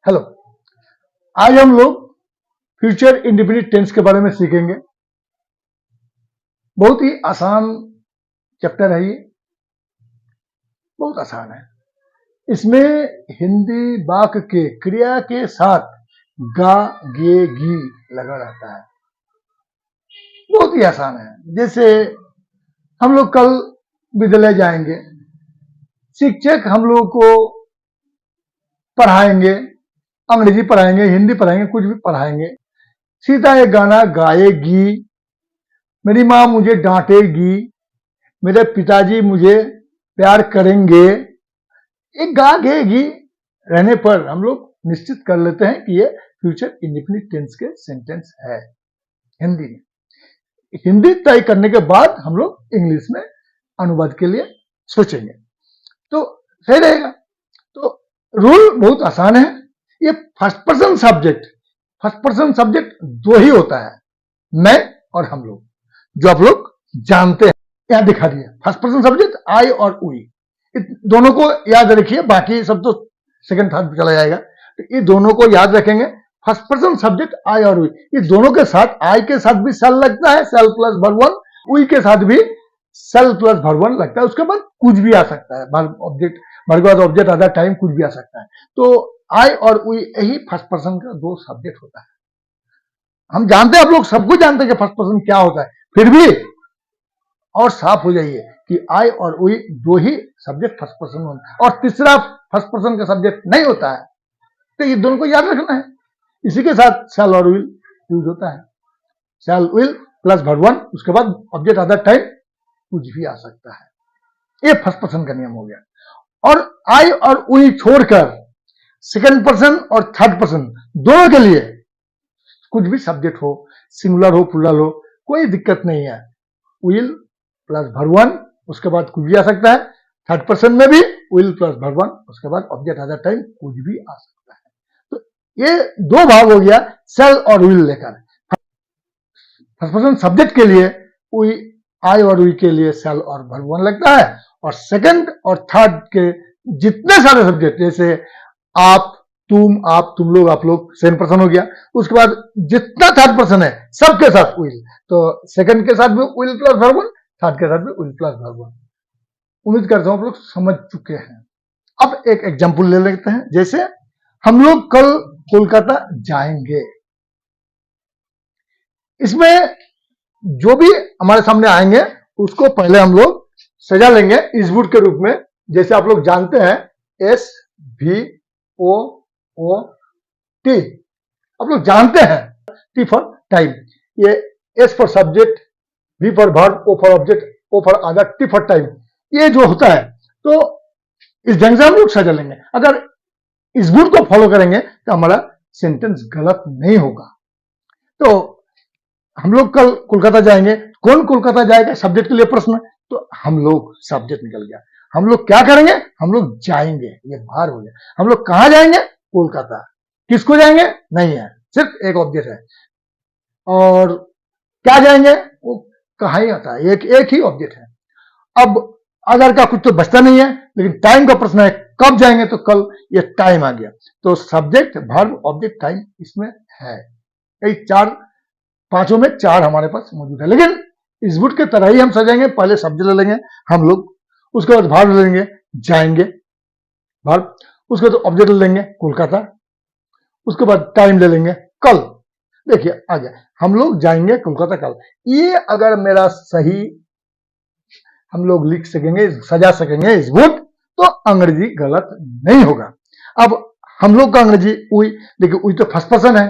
Hello. आज हम लोग फ्यूचर इंडेफिनिट टेंस के बारे में सीखेंगे। बहुत ही आसान चैप्टर है ये, बहुत आसान है। इसमें हिंदी वाक्य के क्रिया के साथ गा गे गी लगा रहता है। बहुत ही आसान है। जैसे हम लोग कल विद्यालय जाएंगे, शिक्षक हम लोग को पढ़ाएंगे, अंग्रेजी पढ़ाएंगे, हिंदी पढ़ाएंगे, कुछ भी पढ़ाएंगे। सीता एक गाना गाएगी, मेरी माँ मुझे डांटेगी, मेरे पिताजी मुझे प्यार करेंगे। एक गा गेगी रहने पर हम लोग निश्चित कर लेते हैं कि ये फ्यूचर इंडेफिनिट टेंस के सेंटेंस है हिंदी में। हिंदी तय करने के बाद हम लोग इंग्लिश में अनुवाद के लिए सोचेंगे तो सही रहेगा। तो रूल बहुत आसान है। ये फर्स्ट पर्सन सब्जेक्ट दो ही होता है, मैं और हम लोग, जो आप लोग जानते हैं। यहां दिखा दिया फर्स्ट पर्सन सब्जेक्ट आई और वी, दोनों को याद रखिए, बाकी सब तो सेकंड थर्ड चला जाएगा। तो ये दोनों को याद रखेंगे। फर्स्ट पर्सन सब्जेक्ट आई और वी, ये दोनों के साथ आई के साथ भी सेल लगता है, shall plus verb one, we के साथ भी सेल प्लस वर्ब वन लगता है। उसके बाद कुछ भी आ सकता है, ऑब्जेक्ट वर्ब बाद ऑब्जेक्ट अदर टाइम कुछ भी आ सकता है। तो आई और वी यही फर्स्ट पर्सन का दो सब्जेक्ट होता है। हम जानते हैं, आप लोग सब कुछ जानते हैं कि फर्स्ट पर्सन क्या होता है, फिर भी और साफ हो जाइए कि आई और वी दो ही सब्जेक्ट फर्स्ट पर्सन होता है और तीसरा फर्स्ट पर्सन का सब्जेक्ट नहीं होता है। तो ये दोनों को याद रखना है। इसी के साथ शैल और विल यूज होता है। शैल विल प्लस वर्ब वन, उसके बाद ऑब्जेक्ट अदर टाइम कुछ भी आ सकता है। ये फर्स्ट पर्सन का नियम हो गया। और आई और वी छोड़कर सेकंड पर्सन और थर्ड पर्सन दोनों के लिए कुछ भी सब्जेक्ट हो, सिंगुलर हो प्लूरल हो, कोई दिक्कत नहीं है। विल प्लस वर्ब वन, उसके बाद कुछ भी आ सकता है। थर्ड पर्सन में भी विल प्लस वर्ब वन, उसके बाद ऑब्जेक्ट अदर टाइम कुछ भी आ सकता है। तो ये दो भाग हो गया सेल और विल लेकर। फर्स्ट पर्सन सब्जेक्ट के लिए वी, आई और वी के लिए सेल और वर्ब वन लगता है, और सेकंड और थर्ड के जितने सारे सब्जेक्ट, जैसे आप, तुम लोग, आप लोग, सेकंड पर्सन हो गया। उसके बाद जितना थर्ड पर्सन है सबके साथ विल, तो सेकंड के साथ भी will plus verb one, third के साथ भी विल प्लस वर्ब वन। उम्मीद करता हूं आप लोग समझ चुके हैं। अब एक एग्जांपल ले लेते हैं। जैसे हम लोग कल कोलकाता जाएंगे, इसमें जो भी हमारे सामने आएंगे उसको पहले हम लोग सजा लेंगे इस-वुड के रूप में। जैसे आप लोग जानते हैं एस भी ओ ओ टी, आप लोग जानते हैं। टी फॉर टाइम, ये S for subject, V for verb, O for object, O for other, T for time, ये जो होता है। तो इस ढंग से हम लोग सजा लेंगे। अगर इस वुड को फॉलो करेंगे तो हमारा सेंटेंस गलत नहीं होगा। तो हम लोग कल कोलकाता जाएंगे, कौन कोलकाता जाएगा सब्जेक्ट के लिए प्रश्न, तो हम लोग सब्जेक्ट निकल गया। हम लोग क्या करेंगे, हम लोग जाएंगे, ये भार हो गया। हम लोग कहां जाएंगे, कोलकाता। किसको जाएंगे नहीं है, सिर्फ एक ऑब्जेक्ट है। और क्या जाएंगे वो कहां ही आता है, एक ही ऑब्जेक्ट है। अब अगर का कुछ तो बचता नहीं है, लेकिन टाइम का प्रश्न है कब जाएंगे, तो कल, ये टाइम आ गया। तो सब्जेक्ट वर्ब ऑब्जेक्ट टाइम इसमें है। यही चार, पांचों में चार हमारे पास मौजूद है। लेकिन इस वुड के तरह ही हम सजाएंगे। पहले सब्जेक्ट ले लेंगे हम लोग, उसके बाद वर्ब ले लेंगे जाएंगे वर्ब, उसके बाद ऑब्जेक्ट ले लेंगे कोलकाता, उसके बाद टाइम ले लेंगे कल। देखिए आ गया, हम लोग जाएंगे कोलकाता कल। ये अगर मेरा सही हम लोग लिख सकेंगे, सजा सकेंगे इस वुड, तो अंग्रेजी गलत नहीं होगा। अब हम लोग का अंग्रेजी वी, देखिए वी तो फर्स्ट पर्सन है,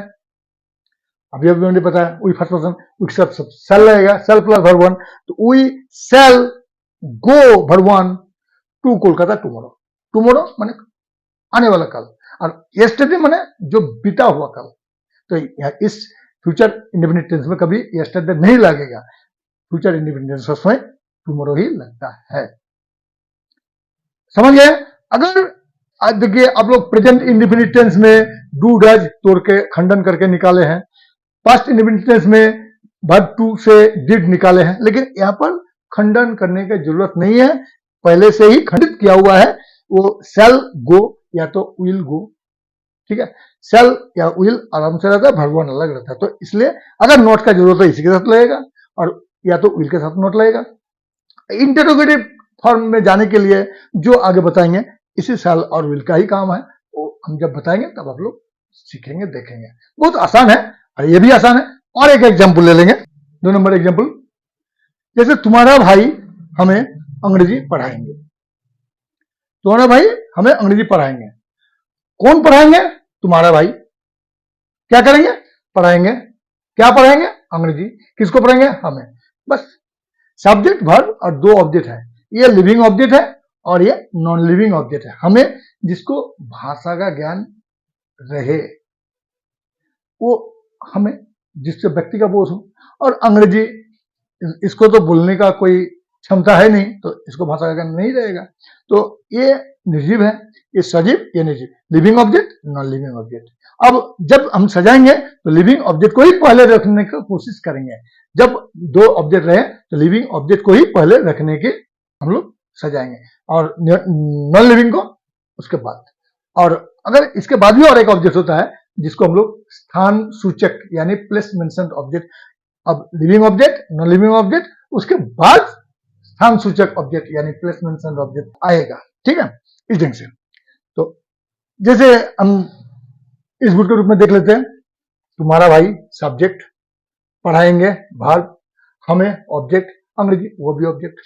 अभी मैंने पता है वी फर्स्ट पर्सन, उसके साथ सेल लगेगा, सेल प्लस वर्ब वन। तो we shall go verb one to Kolkata tomorrow. Tomorrow माने आने वाला कल, और यस्टरडे माने जो बीता हुआ कल। तो इस फ्यूचर इंडेफिनिट टेंस में कभी यस्टरडे नहीं लगेगा, फ्यूचर इंडेफिनिट टेंस में टुमारो ही लगता है। समझ गए। अगर देखिए आप लोग प्रेजेंट इंडेफिनिट टेंस में डू डज तोड़ के खंडन करके निकाले हैं, पास्ट इंडेफिनिट टेंस में वर्ब टू से डिड निकाले हैं, लेकिन यहां पर खंडन करने की जरूरत नहीं है, पहले से ही खंडित किया हुआ है। वो सेल गो या तो विल गो ठीक है, सेल या विल आराम से रहता है, वर्ब वन अलग रहता है। तो इसलिए अगर नोट का जरूरत है इसी के साथ लगेगा, और या तो विल के साथ नोट लगेगा। इंटरोगेटिव फॉर्म में जाने के लिए जो आगे बताएंगे इसी सेल और विल का ही काम है, वो हम जब बताएंगे तब आप लोग सीखेंगे, देखेंगे। बहुत आसान है, और ये भी आसान है। और एक एग्जाम्पल ले लेंगे, 2 नंबर एग्जाम्पल। जैसे तुम्हारा भाई हमें अंग्रेजी पढ़ाएंगे, तुम्हारा भाई हमें अंग्रेजी पढ़ाएंगे। कौन पढ़ाएंगे? तुम्हारा भाई। क्या करेंगे? पढ़ाएंगे। क्या पढ़ाएंगे? अंग्रेजी। किसको पढ़ाएंगे? हमें। बस सब्जेक्ट वर्ब और 2 ऑब्जेक्ट है, ये लिविंग ऑब्जेक्ट है और ये नॉन लिविंग ऑब्जेक्ट है। हमें जिसको भाषा का ज्ञान रहे, वो हमें जिससे व्यक्ति का बोध हो, और अंग्रेजी इसको तो बोलने का कोई क्षमता है नहीं, तो इसको भाषा का ज्ञान नहीं रहेगा। तो ये निर्जीव है, ये सजीव, ये निर्जीव, living object, non living object. अब जब हम सजाएंगे तो लिविंग ऑब्जेक्ट को ही पहले रखने की कोशिश करेंगे। जब 2 ऑब्जेक्ट रहे तो लिविंग ऑब्जेक्ट को ही पहले रखने के हम लोग सजाएंगे, और नॉन लिविंग को उसके बाद। और अगर इसके बाद भी और एक ऑब्जेक्ट होता है जिसको हम लोग स्थान सूचक यानी प्लेस मेंशन्ड ऑब्जेक्ट। अब living object, non living object, उसके बाद स्थान सूचक ऑब्जेक्ट यानी प्लेस मेंशन्ड ऑब्जेक्ट आएगा। ठीक है, इस ढंग से। तो जैसे हम इस बुट के रूप में देख लेते हैं, तुम्हारा भाई सब्जेक्ट, पढ़ाएंगे वर्ब, हमें ऑब्जेक्ट, अंग्रेजी वो भी ऑब्जेक्ट।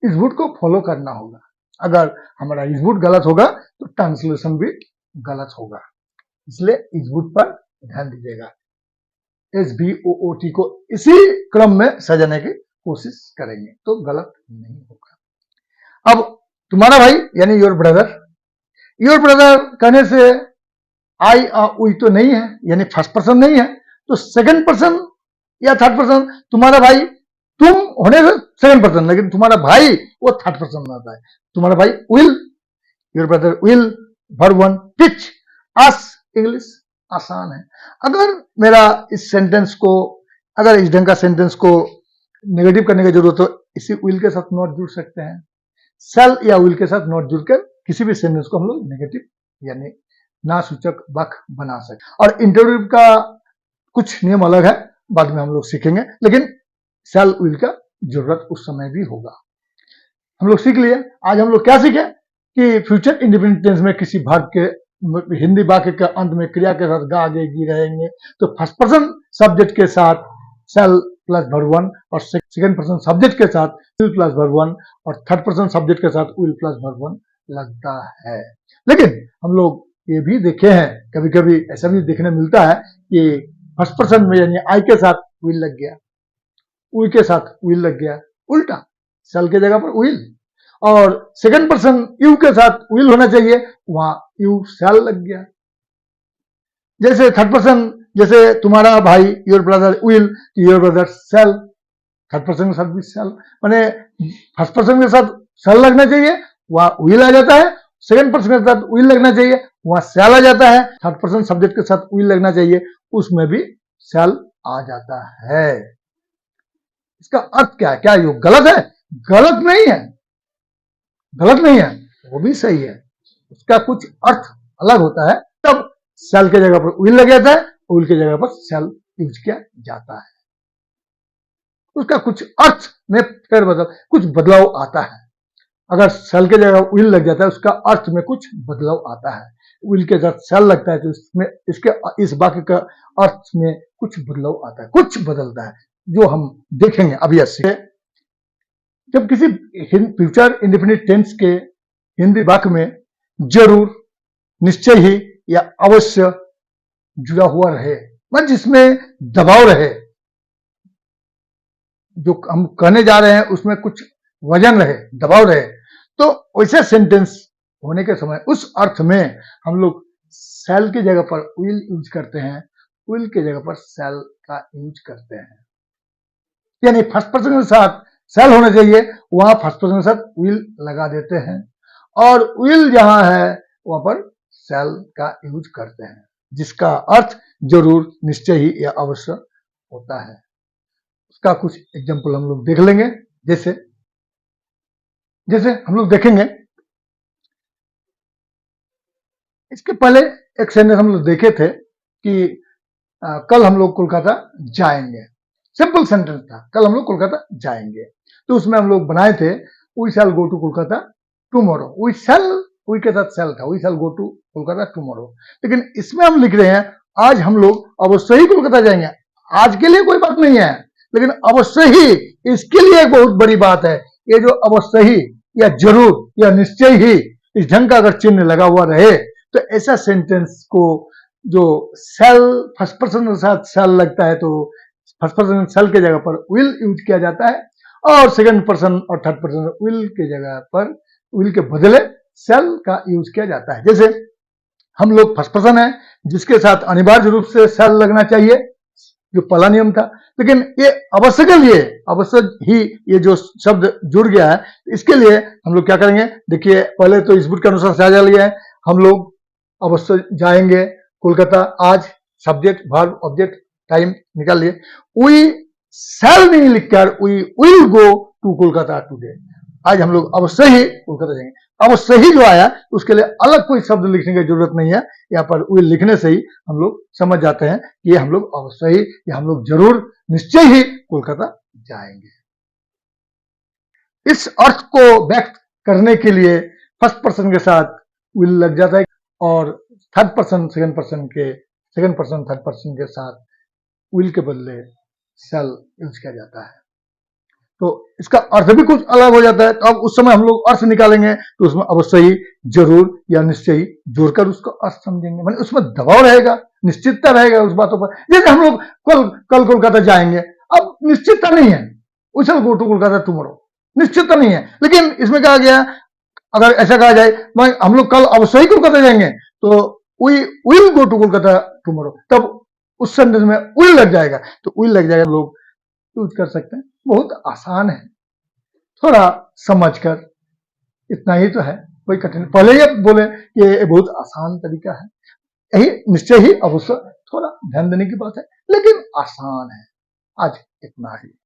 इस बुट को फॉलो करना होगा। अगर हमारा इस बुट गलत होगा तो ट्रांसलेशन भी गलत होगा, इसलिए इस बुट पर ध्यान दीजिएगा। SVOOT को इसी क्रम में सजाने की कोशिश करेंगे तो गलत नहीं होगा। अब तुम्हारा भाई यानी योर ब्रदर, योर ब्रदर कहने से आई वी तो नहीं है, यानी फर्स्ट पर्सन नहीं है, तो सेकंड पर्सन या थर्ड पर्सन। तुम्हारा भाई तुम होने से सेकंड पर्सन, लेकिन तुम्हारा भाई वो थर्ड पर्सन में आता है। तुम्हारा भाई will, your brother will, verb one, teach us English. आसान है। अगर मेरा इस सेंटेंस को, अगर इस ढंग का सेंटेंस को नेगेटिव करने की जरूरत हो, इसी विल के साथ नॉट जुड़ सकते हैं। सेल या विल के साथ नॉट जुड़कर किसी भी सेंटेंस को हम लोग नेगेटिव यानी ना सूचक वाक्य बना सकते। और इंटरव्यू का कुछ नियम अलग है, बाद में हम लोग सीखेंगे, लेकिन सेल विल का जरूरत उस समय भी होगा। हम लोग सीख लिए। आज हम लोग क्या सीखे कि फ्यूचर इंडिपेंडेंट टेंस में किसी वर्ब के हिंदी वाक्य के अंत में क्रिया के साथ गा गे गी रहेंगे, तो फर्स्ट पर्सन सब्जेक्ट के साथ सेल प्लस वर्ब वन, और सेकंड पर्सन सब्जेक्ट के साथ विल प्लस वर्ब वन, और थर्ड पर्सन सब्जेक्ट के साथ विल प्लस वर्ब वन लगता है। लेकिन हम लोग ये भी देखे हैं, कभी कभी ऐसा भी देखने मिलता है कि फर्स्ट पर्सन में यानी आई के साथ विल लग गया, विल के साथ विल लग गया, उल्टा सेल के जगह पर विल, और सेकंड पर्सन यू के साथ विल होना चाहिए, वहां यू सेल लग गया। जैसे थर्ड पर्सन, जैसे तुम्हारा भाई your brother will, your brother shall, third person के साथ भी सेल, माने फर्स्ट पर्सन के साथ सेल लगना चाहिए, वहां विल आ जाता है। सेकंड पर्सन के साथ विल लगना चाहिए, वहां सेल आ जाता है। थर्ड पर्सन सब्जेक्ट के साथ विल लगना चाहिए, उसमें भी सेल आ जाता है। इसका अर्थ क्या है? क्या ये गलत है? गलत नहीं है, गलत नहीं है, वो भी सही है। उसका कुछ अर्थ अलग होता है, तब सेल के जगह पर विल लग जाता है, विल के जगह पर सेल यूज किया जाता है। उसका कुछ अर्थ में फेरबदल, कुछ बदलाव आता है। अगर सेल के जगह विल लग जाता है, उसका अर्थ में कुछ बदलाव आता है। विल के साथ सेल लगता है तो इसमें, इसके इस वाक्य का अर्थ में कुछ बदलाव आता है, कुछ बदलता है, जो हम देखेंगे अभी। ऐसे जब किसी फ्यूचर इंडिपेंडेंट टेंस के हिंदी वाक्य में जरूर, निश्चय ही या अवश्य जुड़ा हुआ रहे, मतलब जिसमें दबाव रहे, जो हम कहने जा रहे हैं उसमें कुछ वजन रहे, दबाव रहे, तो वैसे सेंटेंस होने के समय उस अर्थ में हम लोग सेल की जगह पर विल यूज करते हैं, विल की जगह पर सेल का यूज करते हैं। यानी फर्स्ट पर्सन के साथ सेल होना चाहिए, वहां फर्स्ट पर्सन के साथ विल लगा देते हैं, और विल जहां है वहां पर सेल का यूज करते हैं, जिसका अर्थ जरूर, निश्चय ही या अवश्य होता है। उसका कुछ एग्जाम्पल हम लोग देख लेंगे। जैसे जैसे हम लोग देखेंगे, इसके पहले एक सेंटेंस हम लोग देखे थे कि कल हम लोग कोलकाता जाएंगे। सिंपल सेंटेंस था, कल हम लोग कोलकाता जाएंगे। तो उसमें हम लोग बनाए थे we shall go to Kolkata tomorrow. We के साथ शैल था, we shall go to Kolkata tomorrow. लेकिन इसमें हम लिख रहे हैं आज हम लोग अवश्य ही कोलकाता जाएंगे। आज के लिए कोई बात नहीं है, लेकिन अवश्य ही, इसके लिए एक बहुत बड़ी बात है। ये जो अवश्य ही या जरूर या निश्चय ही, इस ढंग का अगर चिन्ह लगा हुआ रहे तो ऐसा सेंटेंस को जो सेल फर्स्ट पर्सन के साथ सेल लगता है तो फर्स्ट पर्सन सेल के जगह पर विल यूज किया जाता है, और सेकंड पर्सन और थर्ड पर्सन विल के जगह पर विल के बदले सेल का यूज किया जाता है। जैसे हम लोग फर्स्ट पर्सन है जिसके साथ अनिवार्य रूप से सेल लगना चाहिए, जो पहला नियम था। लेकिन ये अवश्य के लिए अवश्य ही ये जो शब्द जुड़ गया है, इसके लिए हम लोग क्या करेंगे, देखिए पहले तो इस बुक के अनुसार साझा लिया है। हम लोग अवश्य जाएंगे कोलकाता आज, सब्जेक्ट वर्ब ऑब्जेक्ट टाइम निकाल लिए। वी शैल नहीं लिखकर we will go to Kolkata today. आज हम लोग अवश्य ही कोलकाता जाएंगे। अवश्य ही जो आया उसके लिए अलग कोई शब्द लिखने की जरूरत नहीं है। यहाँ पर विल लिखने से ही हम लोग समझ जाते हैं कि ये हम लोग अवश्य ही या हम लोग जरूर निश्चय ही कोलकाता जाएंगे। इस अर्थ को व्यक्त करने के लिए फर्स्ट पर्सन के साथ विल लग जाता है, और third person second person third person के साथ विल के बदले शैल यूज किया जाता है। तो इसका अर्थ भी कुछ अलग हो जाता है। तो अब उस समय हम लोग अर्थ निकालेंगे तो उसमें अवश्य ही, जरूर या निश्चय ही जोड़कर उसका अर्थ समझेंगे। मतलब उसमें दबाव रहेगा, निश्चितता रहेगा उस बातों पर। जैसे हम लोग कल कोलकाता जाएंगे, अब निश्चितता नहीं है, we shall go to Kolkata tomorrow, निश्चितता नहीं है। लेकिन इसमें कहा गया, अगर ऐसा कहा जाए हम लोग कल अवश्य ही कोलकाता जाएंगे, तो we will go to Kolkata tomorrow, तब उस सेंटेंस में विल लग जाएगा। तो विल लग जाएगा, लोग यूज कर सकते हैं। बहुत आसान है, थोड़ा समझकर, इतना ही तो है, कोई कठिन। पहले ये बोले कि ये बहुत आसान तरीका है, यही निश्चय ही अवश्य थोड़ा ध्यान देने की बात है, लेकिन आसान है। आज इतना ही।